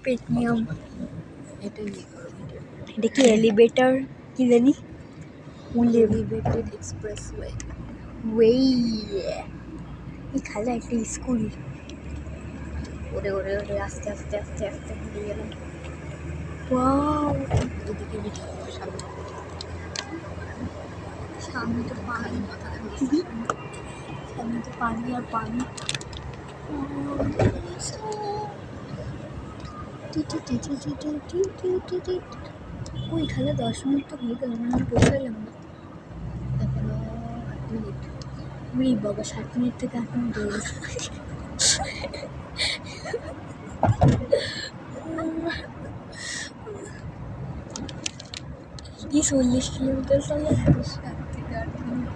পেটনিয়াম। এটা ইয়ে করো। এটা কি এলিভেটর কি জানি? Elevated expressway. ওয়েই এই খালা একটা স্কুল। ওরে ওরে ওরে আস্তে আস্তে আস্তে আস্তে ঘুরে গেলাম। ওয়াও, এদিকে বিঠা সামনে সামনে তো পানি, মাথা সামনে তো পানি আর পানি। ওই খালা 10 মিনিট তো হয়ে গেল, মানে পৌঁছালাম না এখনো 8 মিনিট। ওরে বাবা, 7 মিনিট থেকে 8 মিনিট হয়ে গেছে। কি 40 কিলোমিটার চলে? 7 থেকে 8 মিনিট।